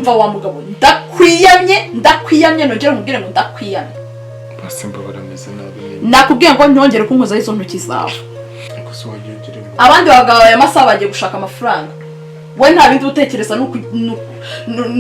umva wa mugabo ndakwiyamye nongera nkubwire ngo ndakwiyamye basimba barameze nabi nakubwiye ngo ntongere kunkozaho izo ntoki zawe abandi bagabo aya masaha bagiye gushaka amafaranga we nta bindi utekereza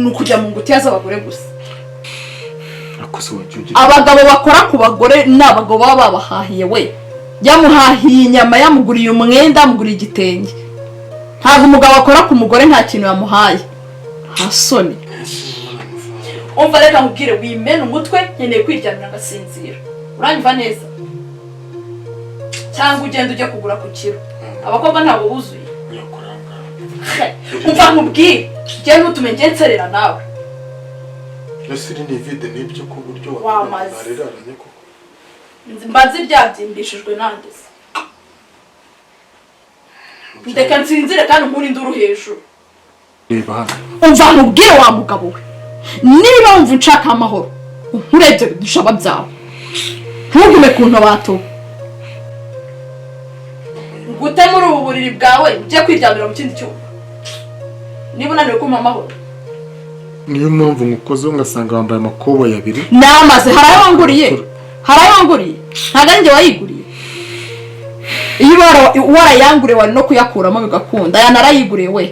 n'ukujya mu ngutiya z'abagore gusa abagabo bakora ku bagore n'abagabo baba babahahiye we yamuhahiye inyama yamuguriye umwenda yamuguriye igitenge ntabwo umugabo akora ku mugore nta kintu yamuhaye hasoni umva reka nkubwire wimena umutwe nkeneye kwiryamira ngasinzira uranyumva neza cyangwa ugenda ujya kugura ku kiro abakobwa ntabwo buzuye umva nkubwire njye ntutume njye nserera nawe Yosiri ni vide nibyo ku buryo wamareraranye ko mbazi byabyimbishijwe nandese ndeka nsinzire kandi nkuri nduru hejuru umva nkubwire wa mugabo we niba wumva nshaka amahoro nkurebye dushaba byawe ntugume ku ntobato ngute muri ubu buriri bwawe ujye kwiryamira mu kindi cyumba niba unaniwe kumpa amahoro niyo mpamvu ngukozeho ngasanga wambaye amakoboyi abiri namaze hari ayo wanguriye ntabwo ari njye wayiguriye iyo warayanguriye wari no kuyakuramo bigakunda aya narayiguriye we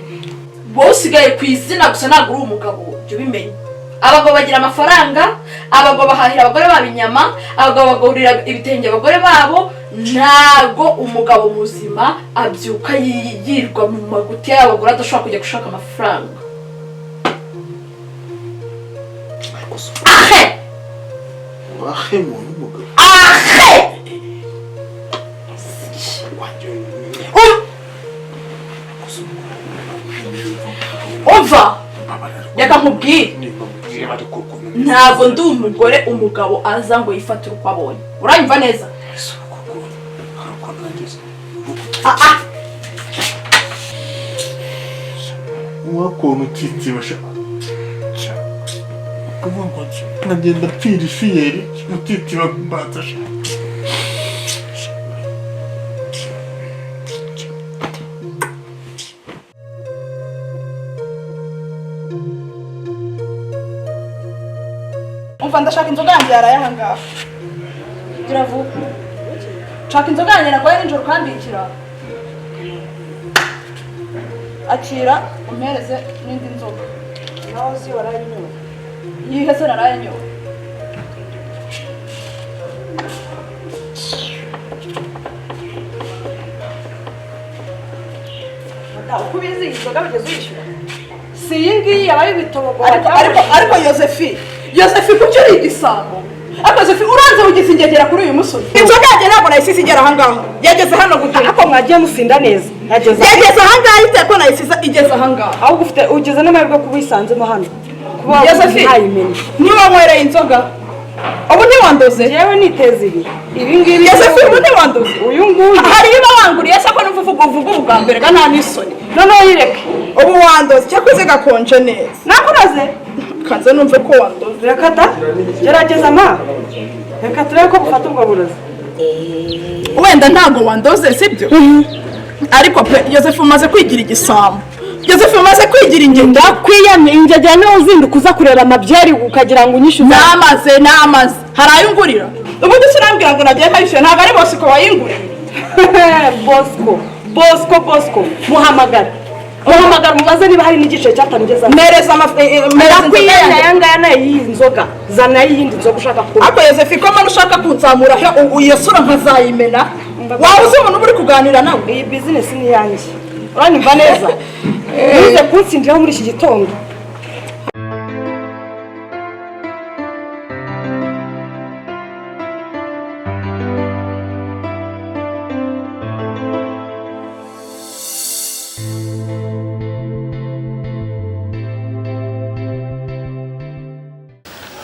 wowe usigaye ku izina gusa ntabwo uri umugabo jya ubimenye abagabo bagira amafaranga abagabo bahahira abagore babo inyama abagabo bagurira ibitenge abagore babo ntabwo umugabo muzima abyuka yirwa mu magutiya y'abagore adashobora kujya gushaka amafaranga ahe muntu umugabo umva reka nkubwire ntabwo ndi umugore umugabo aza ngo yifatire uko abonye uranyumva neza wakuntu utitiba kuvuga ngo nkagenda pfira ifiyeri utitiba mbatasha umva ndashaka inzoga yanjye yaraye aha ngaha gira vuba nshaka inzoga yanjye nagoye nijoro ukambikira akira umpereze n'indi nzoga naho uzi waraye nyowe yihe se naraye nyowe uko ubizi iyi nzoga bigeze uyishyura si iyi ngiyi yabaye ibitobogo ariko Yosefi kuki uri igisambo Yosefi uranze ugize ingegera kuri uyu musore inzoga yanjye ntabwo nayisize igera aha ngaha yageze hano gute ariko mwagiye musinda neza yageze aha ngaha ite ko nayisize igeze aha ngaha ahubwo ugeze n'amahirwe kuba uyisanzemo hano Yosefi niba nkwereye inzoga ubu ntiwandoze yewe niteze ibi ngibi Yosefi ubu ntiwandoze uyu nguyu hari iba wanguriye se ko n'uvuga ubwa mbere ga nta n'isoni noneho yireke ubu wandoze cyakoze gakonje neza nakunoze kanze numve ko wandoze reka da gerageza reka turebe ko bufata ubwo burozi wenda ntabwo wandoze sibyo ariko pe Yosefu umaze kwigira igisambo Yosefu umaze kwigira ingendo ndakwiyamye ingegera niwe uzinduka uza kureba amabyeri ukagira ngo unyishyuze namaze hari ayo ungurira ubu ndetse urambwira ngo nagiye nkayishyura ntabwo ari Bosco wayinguriye Bosco muhamagara mubaze niba hari n'igice cyatanigeza mereza ndakwiyamye aya ngaya nayo iyi nzoga zana iyindi nzoga ushaka kuba ariko Yosefu ko mpano ushaka kunzamura iyo sura nkazayimena waba uzi umuntu uri kuganira nawe iyi bizinesi ni iyanjye uranyumva neza nize kunsindiraho muri iki gitondo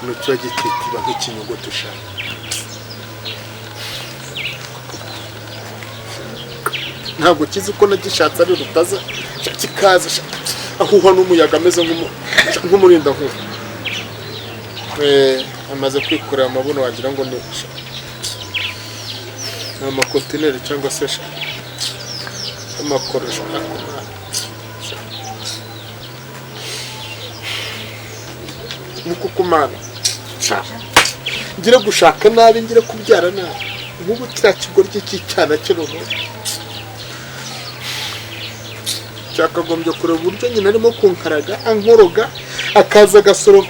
nucyo gititiba nk'ikinyogoto ushaka ntabwo kizi ko nagishatse ari rutaza kikaza ahuha n'umuyaga ameze nk'umurinda nkuba amaze kwikorera amabuno wagira ngo ni amakontineri cyangwa se amakorosho nuko kumana ngire gushaka nabi ngire kubyara nabi nk'ubu kiriya kigoryi cy'icyana cy'uruhu cyakagombye kureba uburyo nyina arimo kunkaraga ankoroga akaza agasoro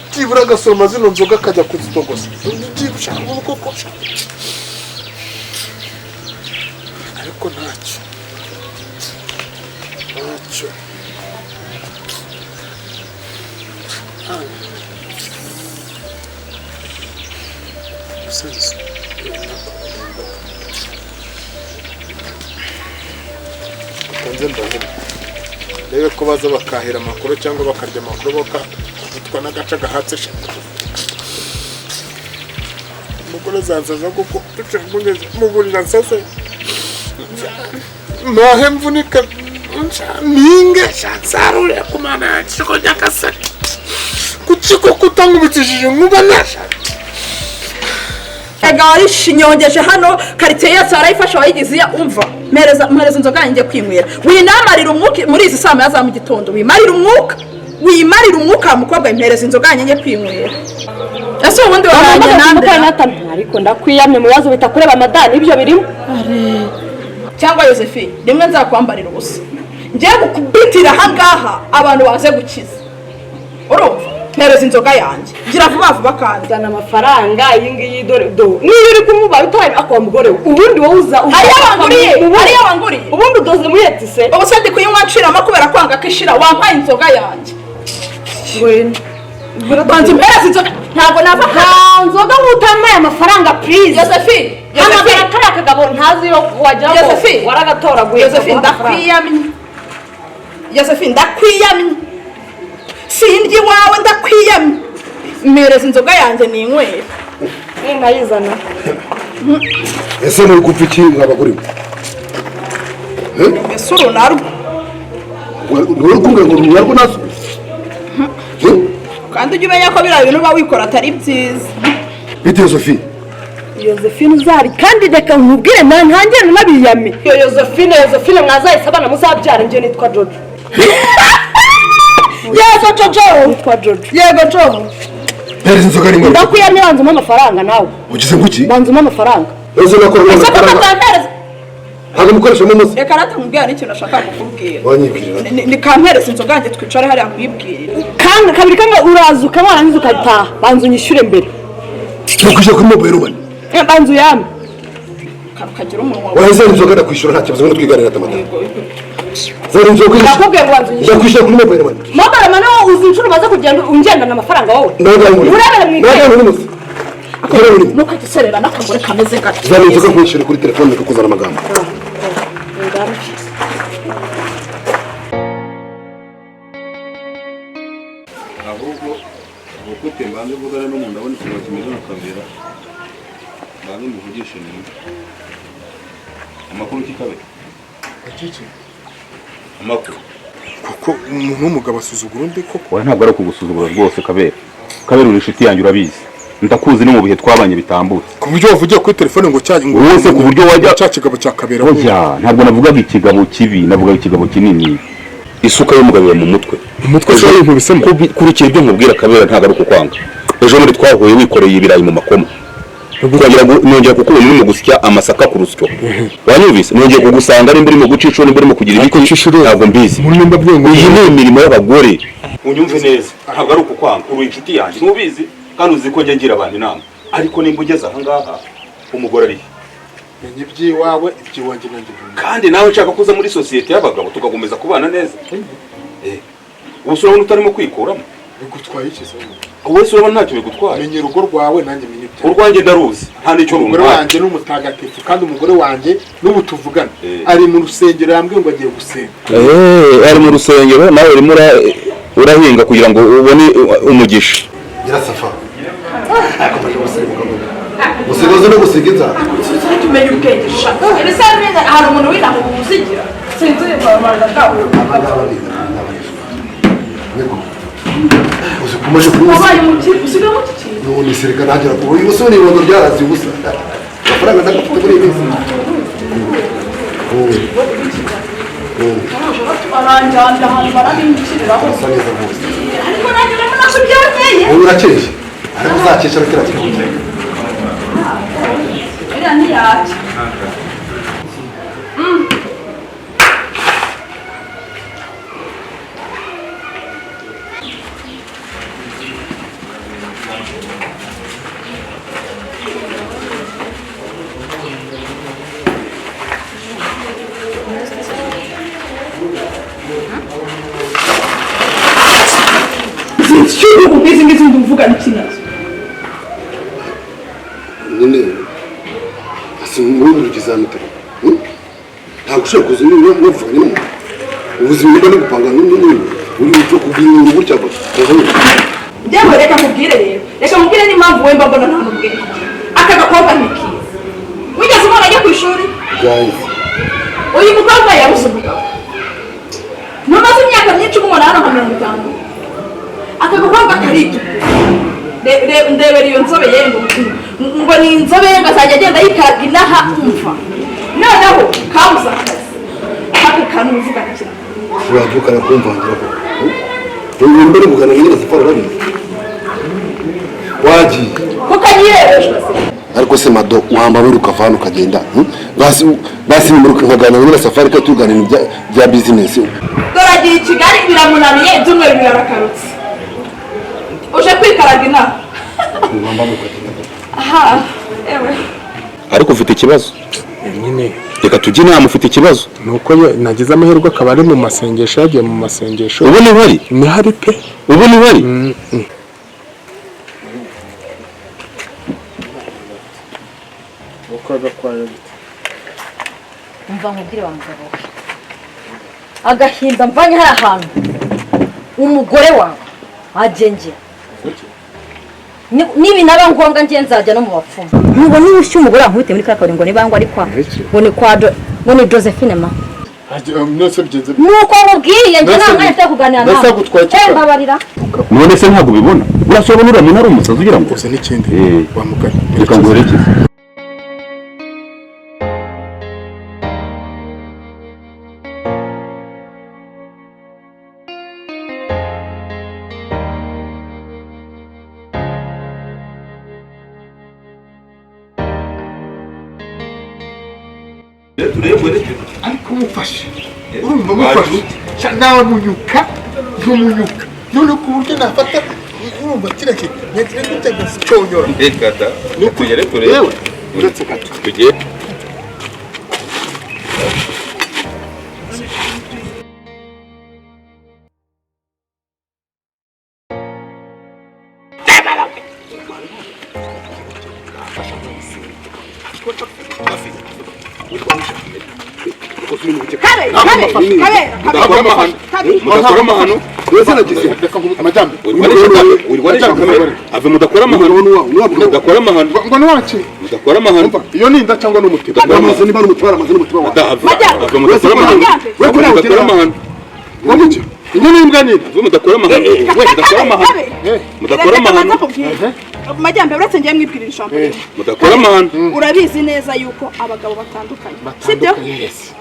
byibura agasoroma zino nzoga akajya kuzitogosa byibusha ubu koko ariko ntacyo rebe ko baza bakahira amakuru cyangwa bakarya amakuru bakatwa n'agace gahatse umugore zansaza kuko mugurira nsase nahe mvunika ninge shansarure kumana chiko nyakasa kuchiko kutangubitishije nkuba nasha Egari shinyongeje hano quartier ya Sara ifasha wayigize ya umva mpereza inzoga yanjye kwinywera winamarira umwuka muri izi saa ya za mu gitondo wimarira umwuka mukobwa impereza inzoga yanjye kwinywera ese ubundi wabanye nande ariko ndakwiyamye mu bibazo bitakureba amadani ibyo birimo cyangwa Josephine rimwe nzakwambarira ubusa ngiye gukubitira hangaha abantu baze gukiza urumva mpereza inzoga yanjye gira vuba kandi zana amafaranga iyi ngiyi dore niba uri kumuba bitaye akwa mugore ubundi wowe uza ariya wanguriye ubundi udoze muri etise ubuse ndi kuyinywa nshiramo kubera kwanga kishira wampaye inzoga yanjye banze mpereza inzoga ntabwo nava nzoga nkutamaye amafaranga please Josephine kariya kagabo ntazi yo wajya waragatoraguye Josephine ndakwiyamye sindi wawe ndakwiyamye mpereza inzoga yanjye ninywera nkayizana ese muri gupfa iki abagore ese urunarwo nturi kumwe ngo urunarwo naso kandi ujye umenya ko biriya bintu uba wikora atari byiza bite Josephine uzari kandi reka nkubwire ntangire nabiyame Josephine mwazahise abana muzabyara njye nitwa Jojo yego Jojo nitwa Jojo yego Jojo mpereza inzoga rimwe ndakwiyamye banzuma amafaranga nawe ugize nguki banzuma amafaranga ese nakora amafaranga ntabwo mukoresha mu munsi reka natamubwira n'ikintu ashaka kukubwira wanyibwirira ni kampereza inzoga yanjye twicare hariya nkwibwirira kabiri kamwe uraza ukabarangiza ukataha banza unyishyure mbere ntukwishyura kuri mobile money banza uyame kagira umunwa waheze inzoga ndakwishyura nta kibazo ngo twiganira atamata zari inzoga nakubwiye ngo banza unyishyure ndakwishyura kuri mobile money mobile money wowe uzi inshuro umaze kugenda ungendana amafaranga wowe urebere mu ikaye ntukagiserera n'akagore kameze gake zari inzoga nkwishyure kuri telefone kuzana amagambo ahubwo ubukute mbanze mvugana n'umuntu ndabona ikintu kimeze nka kamera mbanze muvugishe neza amakuru kikabe amakuru kuko umuntu w'umugabo asuzugura undi koko wowe ntabwo ari ukugusuzugura rwose kabera uri inshuti yanjye urabizi ndakuzi no mu bihe twabanye bitambutse ku buryo wavugiye kuri telefone ngo cyanyu wese ku buryo wajya cya kigabo cya kabera ntabwo navugaga ikigabo kibi navugaga ikigabo kinini isuka y'umugabo mu mutwe se yinkubisemo kurikiye ibyo nkubwira kabera ntabwo ari ukukwanga ejo muri twahuye wikoreye ibirayi mu makoma nongera kukubona urimo gusya amasaka ku rusyo wanyumvise nongeye kugusanga ari mbere mu guca inshuro mbere mu kugira ibiki ntabwo mbizi iyi ni imirimo y'abagore unyumve neza ntabwo ari ukukwanga uri inshuti yanjye ntubizi kandi uzi ko njya ngira abantu inama ariko nimba ugeze aha ngaha umugore ari menye iby'iwawe iby'iwanjye nanjye kandi nawe nshaka kuza muri sosiyete y'abagabo tugakomeza kubana neza ubu urabona utarimo kwikuramo bigutwaye iki se wowe se urabona ntacyo bigutwaye menye urugo rwawe nanjye menye ibyawe urwanjye ndaruzi nta n'icyo umugore wanjye n'umutagatifu kandi umugore wanjye n'ubu tuvugana ari mu rusengero yambwiye ngo agiye gusenga ari mu rusengero nawe urimo urahinga kugira ngo ubone umugisha nyirasafa akomeje gusiga gusiga no gusiga inzara tumenye ubwenge shaka ese hari umuntu w'inama umuzigira sinzi barabara bwabo ukomeje kuza wabaye umukiri usiga mu kiki none sereka nagera ku uyu musore ibondo ryarazi ubusa amafaranga ndagufite muri iyi minsi aranjyana ahantu barabimukiriraho asa neza rwose ariko nanjye urabona ko si byongeye wowe urakeye ariko uzakesha kiriya kintu iriya ntiyacya ubwizi ngizi ndumvuga n'ikinazo nyine asi muri ikizamito ntabwo ushobora kuza n'uvuga nyine ubuzima bwo no gupanga n'indi uri cyo kubwira gutya njyewe reka mubwire rero reka mubwire n'impamvu we mbabona nta n'ubwenge aka gakobwa ni kiza wigeze umwana ajya ku ishuri uyu mukobwa yabuze umugabo ntumaze imyaka myinshi umubona hano nka 50 aka gakobwa karitukura ndebera iyo nzobe ye ngo ni inzobe ye ngo azajya agenda yikaraga inaha umva noneho kabuze akazi ako kantu uvuga cyane uravuka arakumvangira ko mbere bugana nyine safari rabizi wagiye kukanyirebeshwa ariko se mado wamba wiruka vana ukagenda basi nimuruka nkagana nyine safari ka tuganira bya business doragiye i Kigali biramunaniye ibyumweru birakarutse uje kwikaraga inaha aha ewe ariko ufite ikibazo nyine reka tujye inama ufite ikibazo nuko nagize amahirwe akaba ari mu masengesho yagiye mu masengesho ubu ni hari hari pe ubu ni hari umva nkubwire wa mugabo we agahinda mvanye hari ahantu umugore wawe agengera nibi naba ngombwa ngiye nzajya no mu bapfumu nubwo n'ubushyu umugore wankubite muri kakabari ngo nibangwa ari kwa ngo ni Josephine ma nuko mubwiye njye nta mwanya cyo kuganira nawe mbabarira none se ntabwo ubibona urashobora uramena ari umusazi ugira ngo gusa n'ikindi wamugana reka nguherekeze ariko mufashe urumva mufashe nawe munyuka n'umunyuka none ku buryo nafata urumva kireke nyagira gutya gasicyonyora reka da tugere turebe yewe uretse gato tugiye mudakora amahano ave mudakora amahano mudakora amahano ngo niwaci mudakora amahano iyo ni inda cyangwa n'umutima amaze niba n'umutwara amaze n'umutima wawe ave mudakora amahano mudakora amahano wamuki inyo n'imbwa nini ave mudakora amahano mudakora amahano mudakora amahano majyambere uretse ngiye mwibwirira ijambo mudakora amahano urabizi neza yuko abagabo batandukanye sibyo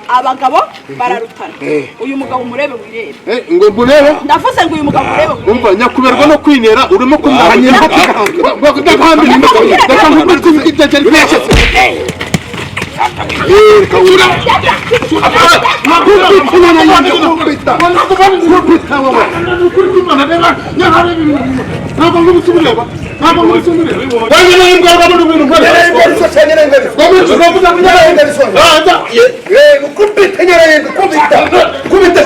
abagabo bararutana uyu mugabo umurebe wirebe ngo murebe ndavuze ngo uyu mugabo urebe umva nyakuberwa no kwinera urimo kumwahanya ndakandi kubita